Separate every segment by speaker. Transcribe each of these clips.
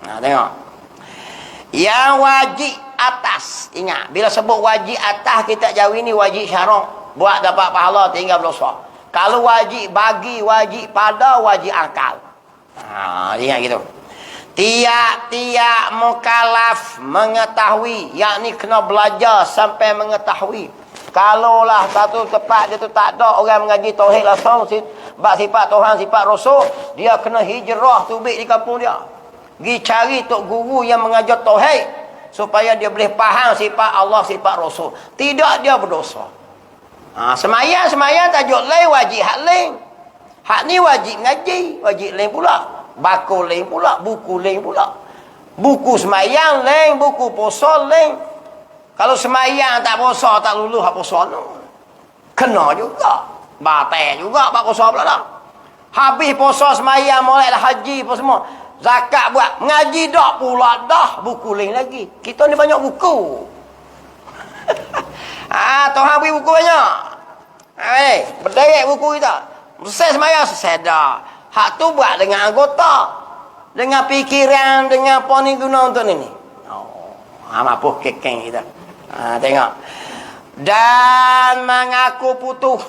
Speaker 1: Tengok. Yang wajib atas. Ingat, bila sebut wajib atas, kita jauh ini wajib syarak. Buat dapat pahala, tinggal berdosa. Kalau wajib bagi, wajib pada, wajib akal. Ingat gitu. Tiap-tiap mukallaf mengetahui, yakni kena belajar sampai mengetahui. Kalaulah satu tempat dia tu tak ada orang mengaji tauhid langsung, bab sifat Tuhan, sifat Rasul, dia kena hijrah tubik di kampung dia. Pergi cari tok guru yang mengajar tauhid supaya dia boleh faham sifat Allah, sifat Rasul. Tidak dia berdosa. Semayang tajuk lain, wajib hak lain. Hak ni wajib ngaji, wajib lain pula. Bakul lain pula, buku lain pula. Buku semayang lain, buku puasa lain. Kalau semayang tak puasa, tak lulus hak puasa no. Kena juga. Batal juga hak puasa pula dah. Habis puasa semayang, mulailah haji apa semua. Zakat buat, ngaji dak pula dah, buku lain lagi. Kita ni banyak buku. Tuhan beri buku banyak. Berderet buku kita. Selesai semayang, selesai dah. Hak tu buat dengan anggota, dengan fikiran, dengan apa ni guna untuk ni. Mampu kekeng kita. Tengok. Dan mengaku putus.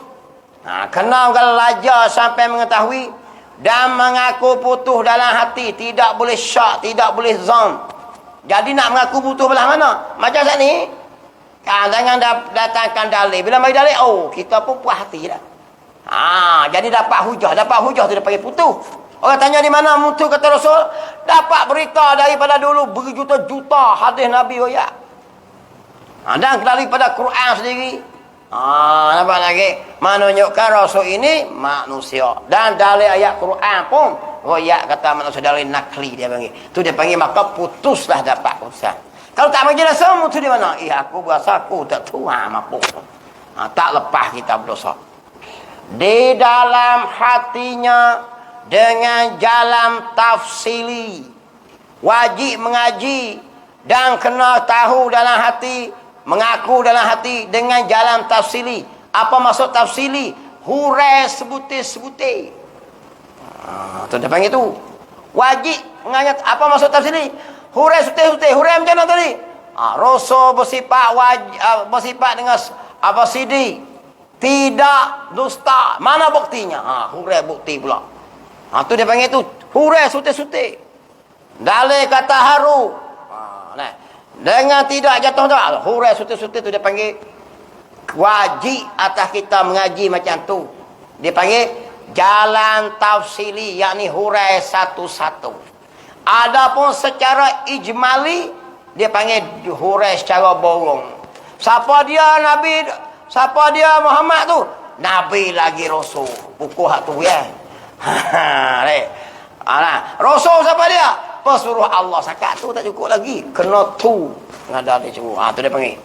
Speaker 1: Kena belajar sampai mengetahui. Dan mengaku putus dalam hati. Tidak boleh syak, tidak boleh zon. Jadi nak mengaku putus belah mana? Macam saat ni. Jangan datangkan dalil. Bila mari dalil, kita pun puas hati dah. Jadi dapat hujah tu dia panggil putus. Orang tanya di mana mutu kata Rasul, dapat berita daripada dulu berjuta-juta hadis Nabi royak. Dan daripada Quran sendiri. Nampak lagi? Menunjukkan Rasul ini manusia. Dan dari ayat Quran pun royak kata manusia dari nakli dia panggil. Tu dia panggil maka putuslah dapat urusan. Kalau tak bagi rasa mutu di mana? Aku berasa aku tak tahu mampu. Tak lepas kita berdosa. Di dalam hatinya dengan jalan tafsili, wajib mengaji dan kena tahu dalam hati, mengaku dalam hati dengan jalan tafsili. Apa maksud tafsili? Hurai sebutir-sebutir. Tu dia panggil tu. Wajib mengaji. Apa maksud tafsili? Hurai sebutir-sebutir. Hurai macam mana tadi? Rasul bersifat dengan apa sidi. Tidak dusta. Mana buktinya? Hurai bukti pula. Tu dia panggil tu. Hurai sutik-sutik. Dalil kata haru. Dengan tidak jatuh tu. Hurai sutik-sutik tu dia panggil wajib atas kita mengaji macam tu. Dia panggil jalan tafsili. Yakni hurai satu-satu. Adapun secara ijmali, dia panggil hurai secara borong. Siapa dia Nabi? Siapa dia Muhammad tu? Nabi lagi Rasul. Buku hak tu ya. Rasul siapa dia? Pesuruh Allah. Sakat tu tak cukup lagi. Kena tu. Ada dia cukup. Tu dia panggil.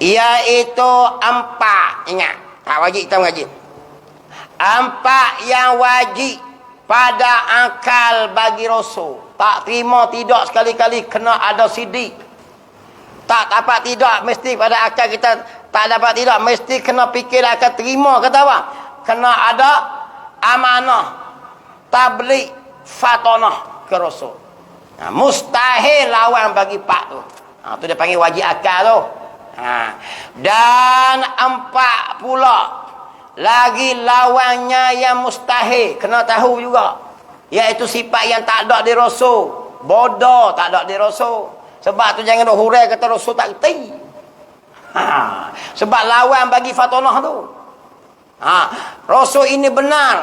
Speaker 1: Iaitu 4. Ingat. Tak wajib kita mengaji. 4 yang wajib pada akal bagi Rasul. Tak terima tidak sekali-kali kena ada sidik. Tak dapat tidak mesti pada akal kita. Tak dapat tidak mesti kena fikir akan terima. Kata apa? Kena ada amanah, tabligh, fatonah ke Rasul. Mustahil lawan bagi pak tu. Tu dia panggil wajib akal tu. Dan 4 pula lagi lawannya yang mustahil. Kena tahu juga. Iaitu sifat yang tak ada di Rasul. Bodoh tak ada di Rasul. Sebab tu jangan duk hurai kata Rasul tak kerti. Sebab lawan bagi fatonah tu. Rasul ini benar,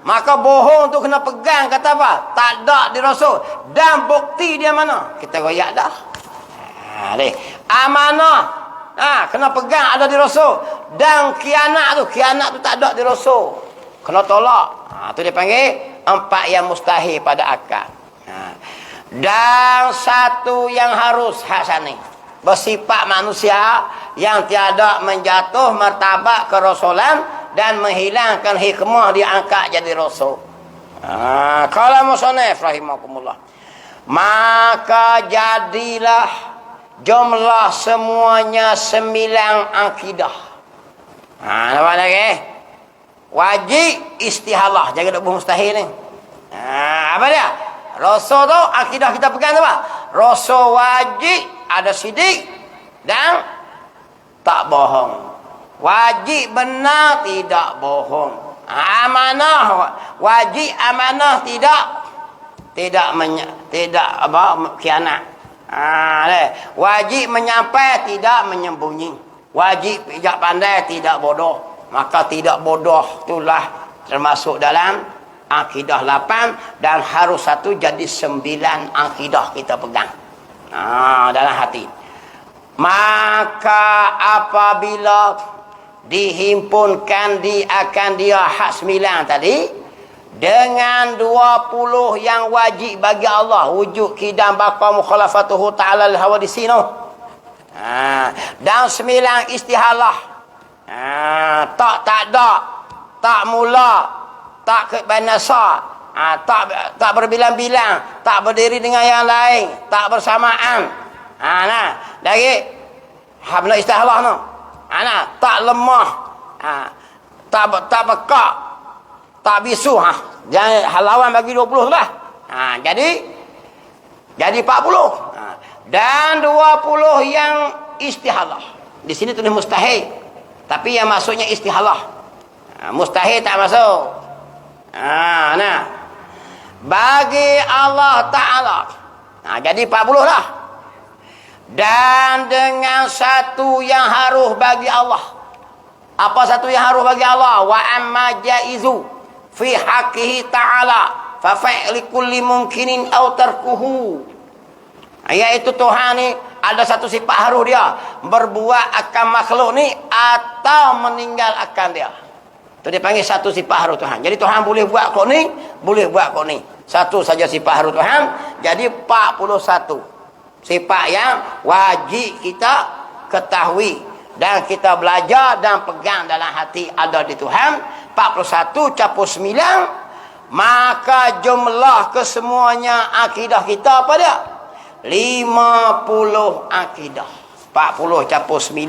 Speaker 1: maka bohong tu kena pegang. Kata apa? Tak ada di Rasul. Dan bukti dia mana? Kita royak dah. Amanah kena pegang ada di Rasul. Dan khianat tu tak ada di Rasul. Kena tolak. Tu dia panggil 4 yang mustahil pada akal. Dan 1 yang harus hasani, bersifat manusia yang tiada menjatuh martabat kerasulan dan menghilangkan hikmah diangkat jadi rasul. Qala musannif rahimakumullah. Maka jadilah jumlah semuanya 9 akidah. Nampak lagi? Wajib istihalah. Jangan duk mustahil ni. Apa dia? Rasa tu akidah kita pegang tu apa? Rasa wajib, ada sidik dan tak bohong. Wajib benar, tidak bohong. Amanah wajib, amanah tidak khianat. Wajib menyampai, tidak menyembunyi. Wajib pijak pandai, tidak bodoh. Maka tidak bodoh itulah termasuk dalam akidah 8 dan harus satu jadi 9 akidah kita pegang. Dalam hati. Maka apabila dihimpunkan akan dia hak 9 tadi dengan 20 yang wajib bagi Allah, wujud kidam baqa mukhalafatuhu ta'ala al-hawadisinu, dan 9 istihalah, tak ada, tak mula, tak kebanasa, tak berbilang-bilang, tak berdiri dengan yang lain, tak bersamaan, lagi habna istihalah no, tak lemah, tak bekak, tak bisu, jangan halawan bagi 20 lah. Jadi 40. Dan 20 yang istihalah. Di sini tulis mustahil, tapi yang maksudnya istihalah. Mustahil tak masuk. Bagi Allah Ta'ala. Jadi 40 lah. Dan dengan satu yang harus bagi Allah. Apa satu yang harus bagi Allah? Wa amma jaizu fi haqqihi ta'ala fa fa'li kulli mumkinin aw tarkuhu. Iaitu Tuhan ni ada satu sifat harus dia berbuat akan makhluk ni atau meninggalkan dia. Itu dia panggil satu sifat harus Tuhan. Jadi Tuhan boleh buat kau ni, boleh buat kau ni. Satu saja sifat harus Tuhan. Jadi 41 sifat yang wajib kita ketahui dan kita belajar dan pegang dalam hati ada di Tuhan. 41 capur 9, maka jumlah kesemuanya akidah kita apa dia? 50 akidah. 40 capur 9,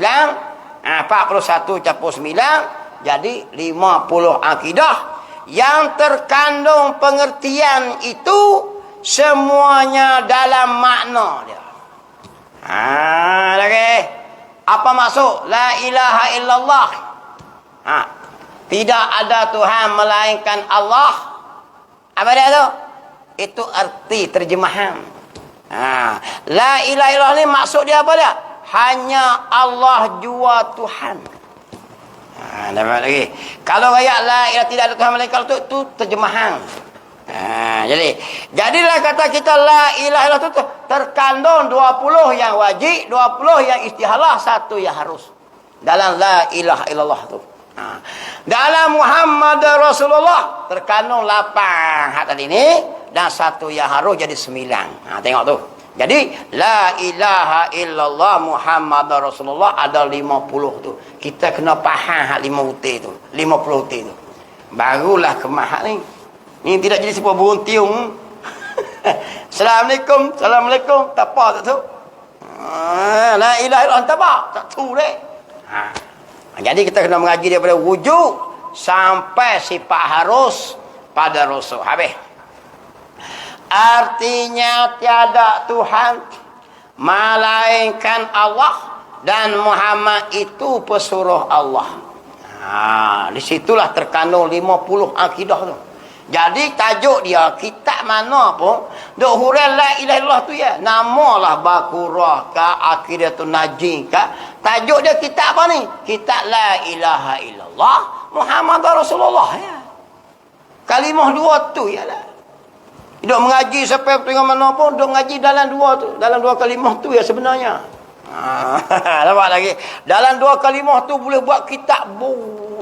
Speaker 1: 41 capur 9, jadi 50 akidah yang terkandung pengertian itu semuanya dalam makna dia. Lagi apa maksud la ilaha illallah? Tidak ada Tuhan melainkan Allah. Apa dia tu? Itu arti terjemahan. La ilaha illallah ni maksud dia apa dia? Hanya Allah jua Tuhan. Dapat lagi. Kalau ayat la ilaha tidak ada Tuhan melainkan Allah itu terjemahan. Jadilah kata kita la ilaha illallah itu terkandung 20 yang wajib, 20 yang istihalah, satu yang harus. Dalam la ilaha illallah tu. Dalam Muhammad Rasulullah terkandung 8 hak tadi ni dan satu yang harus jadi 9. Tengok tu. Jadi la ilaha illallah Muhammad Rasulullah ada 50 tu. Kita kena faham hak 5 utir tu, 50 utir tu. Barulah kemah ni. Ini tidak jadi sebuah burung tiung. Assalamualaikum, assalamualaikum, tak apa tak tu. La ilaha illallah tak apa, tak tu dek. Jadi kita kena mengaji daripada wujud sampai sifat harus pada Rasul. Habis. Artinya tiada Tuhan melainkan Allah dan Muhammad itu pesuruh Allah. Disitulah terkandung 50 akidah tu. Jadi tajuk dia kitab mana pun duk hurai la ilaha illallah tu ya. Namalah Baqarah ka Aqidatun Najih ka. Tajuk dia kitab apa ni? Kitab la ilaha illallah Muhammad Rasulullah ya. Kalimah dua tu ialah. Duk mengaji sampai tengok mana pun duk mengaji dalam dua tu, dalam dua kalimah tu ya sebenarnya. Nampak lagi. Dalam dua kalimah tu boleh buat kitab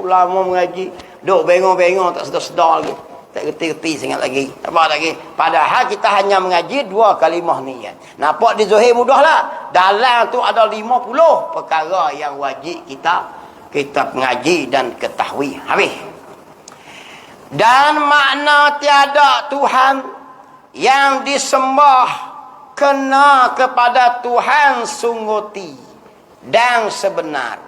Speaker 1: lama mengaji. Duk bengong-bengong tak sedar-sedar lagi. Tak reti-reti sangat lagi. Nampak lagi. Padahal kita hanya mengaji dua kalimah ni ya. Nampak di Zuhir mudahlah. Dalam tu ada 50 perkara yang wajib kita mengaji dan ketahui. Habis. Dan makna tiada Tuhan yang disembah kena kepada Tuhan sungguti dan sebenar.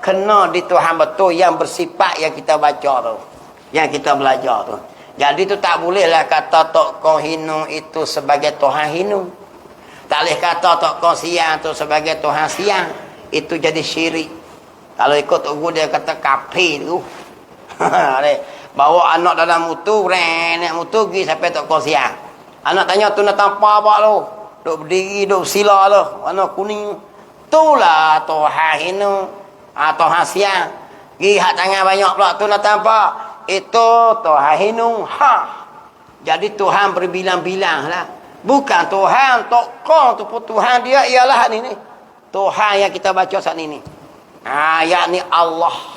Speaker 1: Kena di Tuhan betul yang bersifat yang kita baca tu, yang kita belajar tu. Jadi tu tak bolehlah kata Tok Kong Hinung itu sebagai Tuhan Hinung. Tak boleh kata Tok Kong Siang tu sebagai Tuhan Siang. Itu jadi syirik. Kalau ikut Tok Guru dia kata kafir tu. Bawa anak dalam mutu, renek mutu pergi sampai Tok Kong Siang. Anak tanya tu nak tanpa apa lu? Duk berdiri, duk sila lu. Warna kuning. Itulah Tuhan Hinung. Tuhan Siang. Pergi hak tangan banyak pula tu nak tanpa. Itu Tuhan Hinung. Jadi Tuhan berbilang-bilang lah. Bukan Tuhan Tok Kong tu pun Tuhan dia ialah ni. Tuhan yang kita baca saat ini. Yakni Allah.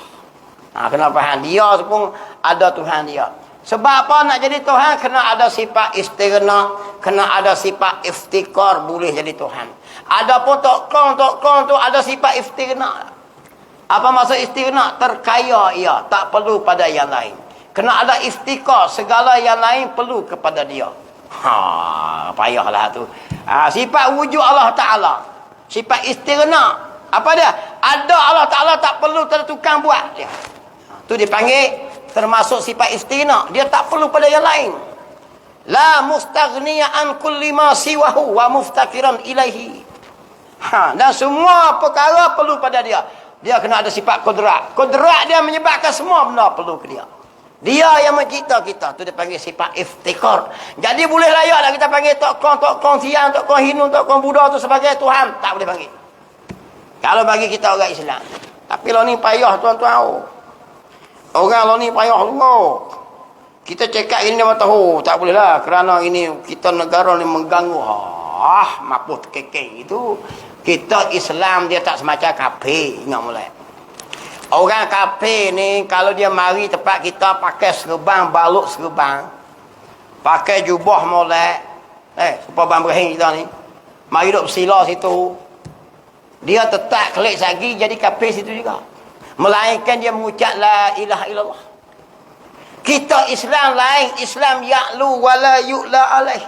Speaker 1: Kena faham. Dia pun ada Tuhan dia. Sebab apa nak jadi Tuhan? Kena ada sifat istighna. Kena ada sifat iftikar. Boleh jadi Tuhan. Ada pun Tok Kong tu ada sifat istighna. Apa maksud istighna? Terkaya ia. Tak perlu pada yang lain. Kena ada iftikar. Segala yang lain perlu kepada dia. Payahlah tu. Sifat wujud Allah Ta'ala. Sifat istighna. Apa dia? Ada Allah Ta'ala tak perlu tertukang buat dia. Tu dipanggil termasuk sifat istighna. Dia tak perlu pada yang lain. La mustaghniya an kulli ma siwahu wa muftakiran ilaihi. Dan semua perkara perlu pada dia. Dia kena ada sifat kudrat. Kudrat dia menyebabkan semua benda perlu ke dia. Dia yang mencipta kita. Tu dia panggil sifat iftikar. Jadi boleh layaklah kita panggil Tok Kong Siang, Tok Kong Hinung, Tok Kong Buddha tu sebagai Tuhan. Tak boleh panggil. Kalau bagi kita orang Islam. Tapi lo ni payah tuan-tuan. Orang lo ni payah lo. Kita cakap ini dia tahu. Tak boleh lah. Kerana ini kita negara ni mengganggu. Mapuh kekeng itu. Kita Islam dia tak semacam kafir. Ingat mulai. Orang kafir ni kalau dia mari tempat kita pakai serban, balut serban. Pakai jubah molek. Supaya Bang Ibrahim kita ni. Mari duduk bersila situ. Dia tetap kelik lagi jadi kafir situ juga. Melainkan dia mengucap la ilaha illallah. Kita Islam lain. Islam ya'lu wala yu'la alaih.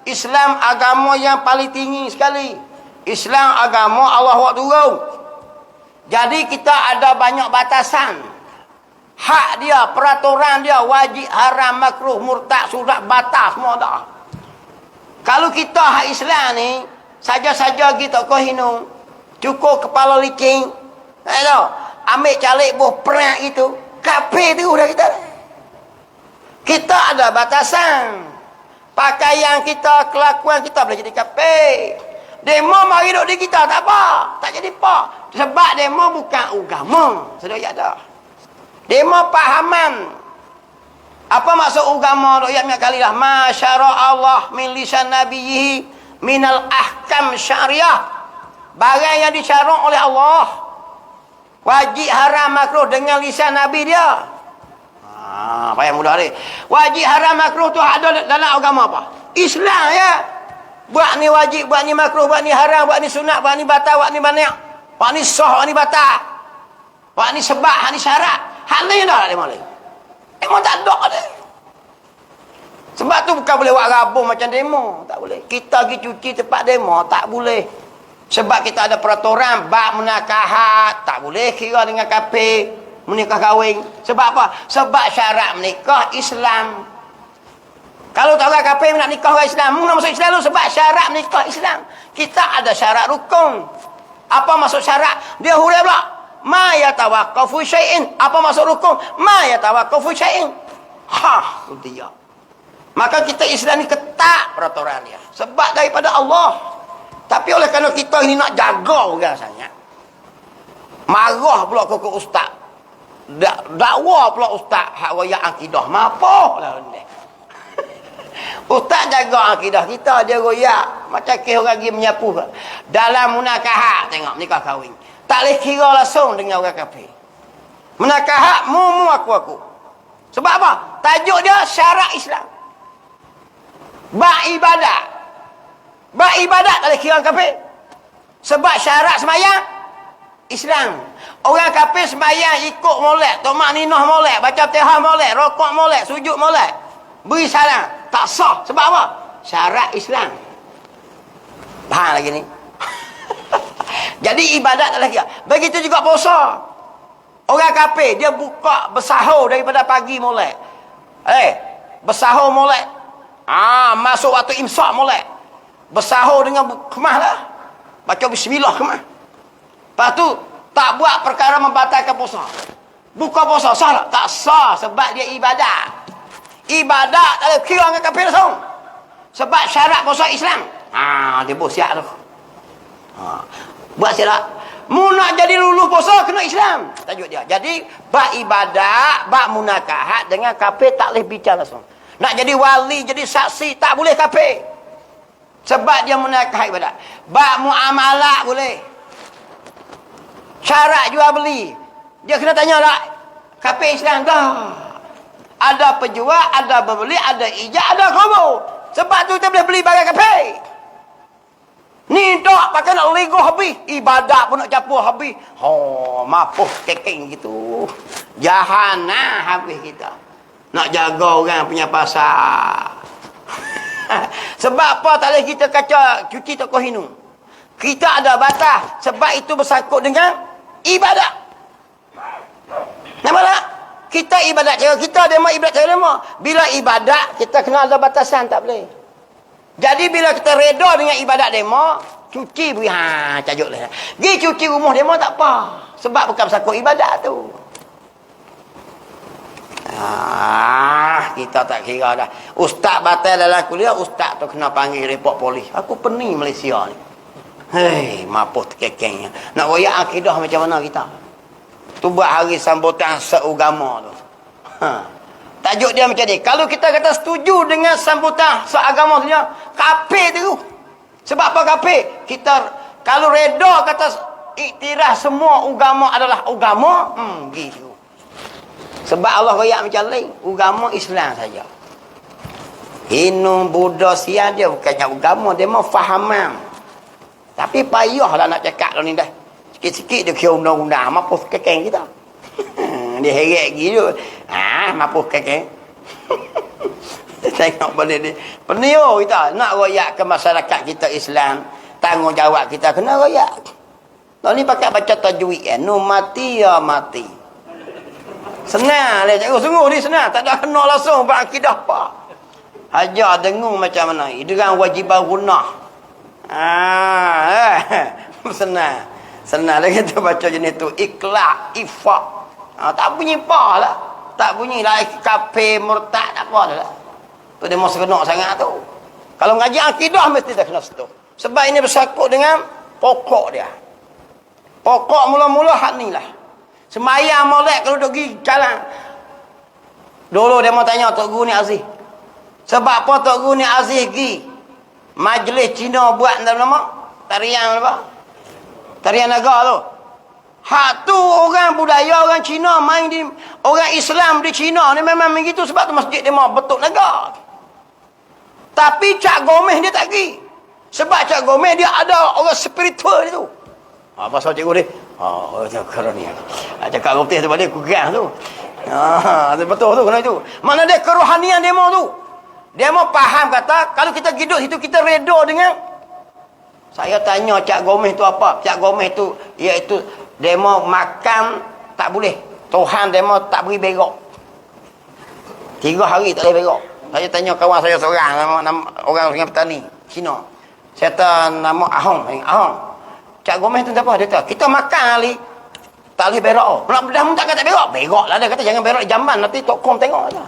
Speaker 1: Islam agama yang paling tinggi sekali. Islam agama Allah buat turun. Jadi kita ada banyak batasan. Hak dia, peraturan dia, wajib, haram, makruh, murtad, surat, batas, semua dah. Kalau kita hak Islam ni, saja-saja kita kau Hinung, cukup kepala licin, ambil calik buah perang itu, kafir tu dah kita. Kita ada batasan. Pakaian kita, kelakuan kita boleh jadi kafir. Demo mari duduk di kita, tak apa. Tak jadi apa. Sebab demo bukan agama. Sudah ada. Demo pahaman. Apa maksud agama? Ayat minyak kali lah. Ma syara Allah min lisan nabiyhi minal ahkam syariah. Barang yang disyarak oleh Allah. Wajib, haram, makruh dengan lisan Nabi dia. Payah mudah ni. Wajib, haram, makruh tu ada dalam agama apa? Islam ya. Buat ni wajib, buat ni makruh, buat ni haram, buat ni sunat, buat ni batal, buat ni banyak. Buat ni sah, buat ni batal. Buat ni sebab, buat ni syarat. Hal ni dah ada malam. Memang tak ada dia. Sebab tu bukan boleh buat rabung macam demo. Tak boleh. Kita pergi cuci tempat demo, tak boleh. Sebab kita ada peraturan, bab menakahat, tak boleh kira dengan kafir, menikah kahwin. Sebab apa? Sebab syarat menikah Islam. Kalau tak orang kafir nak nikah orang Islam, nak masuk Islam tu sebab syarat menikah Islam. Kita ada syarat rukun. Apa maksud syarat? Dia huruf pula. Ma yatawaqqafu syai'in. Apa maksud rukun? Ma yatawaqqafu syai'in. Itu dia. Maka kita Islam ni ketat peraturan dia. Sebab daripada Allah. Tapi oleh kerana kita ini nak jaga orang sangat. Marah pula ke ustaz. Dakwa pula ustaz hak royak akidah. Mapo lah ni. Ustaz jaga akidah kita, dia royak. Macam kes orang pergi menyapu. Dalam munakahat, tengok, nikah kahwin. Tak boleh kira langsung dengan orang kafir. Munakahat, mu aku. Sebab apa? Tajuk dia syarat Islam. Bak ibadat. Bak ibadat tak boleh kira orang kafir. Sebab syarat semayang, Islam. Orang kafir semayang ikut molek. Tok mak ninah molek. Baca Fatihah molek. Rokok molek. Sujud molek. Beri salam. Tak sah. Sebab apa? Syarat Islam. Faham lagi ni? Jadi ibadat tak lagi. Begitu juga puasa. Orang kafir, dia buka bersahur daripada pagi molek. bersahur molek. Masuk waktu imsak molek. Bersahur dengan khemah lah. Baca bismillah khemah. Lepas tu, tak buat perkara membatalkan puasa. Buka puasa, sah tak? Tak sah sebab dia ibadat. Ibadat tak ada kira dengan kafir langsung. Sebab syarat puasa Islam. Dia buat siap tu. Buat siap. Mu nak jadi luluh puasa, kena Islam. Tajuk dia. Jadi, bak ibadat, bak munakahat dengan kafir tak boleh bicara langsung. Nak jadi wali, jadi saksi, tak boleh kafir. Sebab dia munakahat ibadat. Bak muamalah boleh. Syarat jual beli. Dia kena tanya tak? Kafir Islam dah. Ada penjual, ada pembeli, ada ijaz, ada kubur. Sebab tu kita boleh beli barang kafir. Ni tak pakai nak lego habis. Ibadat pun nak capur habis. Mapuh kekeng gitu. Jahanam habis kita. Nak jaga orang punya pasar. Sebab apa tak boleh kita kaca cuci toko hinu. Kita ada batas. Sebab itu bersangkut dengan ibadat. Nampak tak? Kita ibadat cara kita, demo ibadat cara demo. Bila ibadat, kita kena ada batasan, tak boleh. Jadi bila kita reda dengan ibadat demo, cuci beri, cajuk lah. Pergi cuci rumah demo tak apa. Sebab bukan bersangkut ibadat tu. Kita tak kira dah. Ustaz batal dalam kuliah, ustaz tu kena panggil report polis. Aku pening Malaysia ni. Hei, mapuh terkekengnya. Nak royak akidah macam mana kita? Tu buat hari sambutan seagama tu. Tajuk dia macam ni. Kalau kita kata setuju dengan sambutan seagama tu, kafir tu. Sebab apa kafir? Kita kalau reda kata iktiraf semua agama adalah agama, gitu. Sebab Allah royak macam lain. Agama Islam saja. Hindu, Buddha, Sia dia bukannya agama, dia mau fahaman. Tapi payahlah nak cakap lah ni dah. Sikit-sikit dia kira undang-undang. Mapuh kekeng kita. Dia heret gitu. Mapuh kekeng. Tengok balik dia. Peniu kita. Nak royak ke masyarakat kita Islam. Tanggungjawab kita kena royak. Lalu ni pakai baca tajwid kan. Nu mati ya mati. Senang dia cakap. Sungguh ni senang. Tak ada kena langsung. Berakidah apa. Hajar dengung macam mana. Dengan wajibah gunah. Senang. Senang lagi kita baca jenis tu. Ikhlas, ifak. Tak bunyi apa lah. Tak bunyi lah kafir, murtad, tak apa lah. Tu dia mau seronok sangat tu. Kalau ngaji akidah mesti dah kena setuh. Sebab ini bersangkut dengan pokok dia. Pokok mula-mula hak ni lah. Semayang molek kalau duk pergi jalan. Dulu dia mau tanya Tok Guru ni Aziz. Sebab apa Tok Guru ni Aziz pergi majlis Cina buat nama tarian apa? Tarian naga tu. Hak tu orang budaya orang Cina main di orang Islam di Cina ni memang begitu sebab tu masjid dia mau betul naga. Tapi Cak Gomez dia tak pergi. Sebab Cak Gomez dia ada orang spiritual dia tu. Pasal cikgu dia. Kerana ni. Cakap putih tu balik kugang tu. Betul tu kena itu. Mana dia kerohanian demo tu. Demo faham kata kalau kita hidup situ kita reda dengan. Saya tanya Cak Gomez tu apa? Cak Gomez tu iaitu demo makan tak boleh. Tuhan demo tak beri berok. 3 hari tak boleh berok. Saya tanya kawan saya seorang orang petani Cina. Saya tanya nama Ahong. Cak Gomez tu apa? Dia kata kita makan hari tak boleh berok. Nak bedah tak kata berok. Berok lah dia kata jangan berok jamban nanti Tok Kom tengok aja.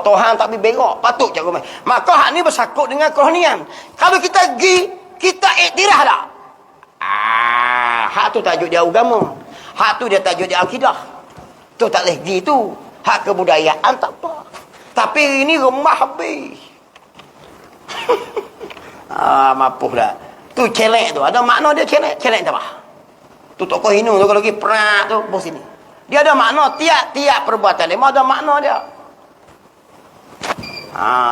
Speaker 1: Tuhan tak beri berok. Patut Cak Gomez. Maka hak ni bersangkut dengan kerohanian. Kalau kita pergi kita iktiraf tak? Hak tu tajuk dia agama. Hak tu dia tajuk dia akidah. Tu tak boleh gitu. Hak kebudayaan tak apa. Tapi ini remah habis. Mapuh dah. Tu celek tu. Ada makna dia celek. Celek tak apa? Tu tokoh Hindu tu kalau pergi perak tu. Bos sini. Dia ada makna. Tiap-tiap perbuatan dia ada makna dia.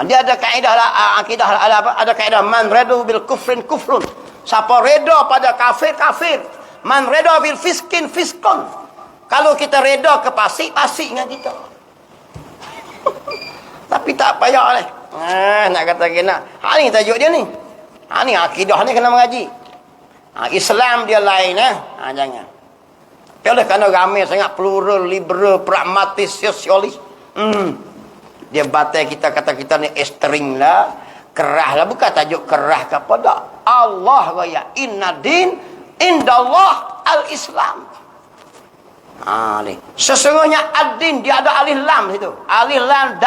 Speaker 1: Dia ada kaedah lah, akidah lah, ada kaedah man redo bil kufrin kufrun. Siapa reda pada kafir kafir. Man reda bil fiskin fiskon. Kalau kita reda ke pasik dengan kita. Tapi tak payah lah. Nak kata kena. Ni tajuk dia ni. Ni akidah ni kena mengaji. Islam dia lain jangan. Oleh kerana ramai sangat plural, liberal, pragmatis, sosialis. Dia batai kita, kata kita ni ekstrim lah, kerah lah. Bukan tajuk kerah kepada Allah raya. Inna din indallah al-Islam. Ni. Sesungguhnya ad-din, dia ada alif lam situ. Alif lam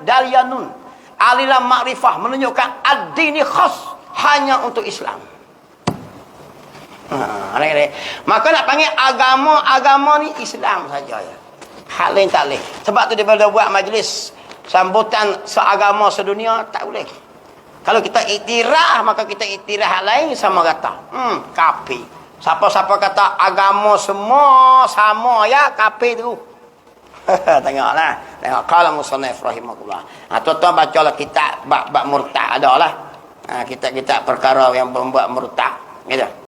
Speaker 1: dalyanun. Alif lam makrifah menunjukkan ad-din ni khas hanya untuk Islam. Maka nak panggil agama ni Islam saja ya. Hal lain tak boleh. Sebab tu dia boleh buat majlis sambutan seagama sedunia, tak boleh. Kalau kita iktiraf, maka kita iktiraf hal lain sama kata. Kafir. Siapa-siapa kata agama semua sama ya, kafir tu. Tengoklah. Tengok qala musannif rahimahullah. Tuan-tuan bacalah kitab bab murtad adalah. Kitab-kitab perkara yang membuat murtad. Gitu.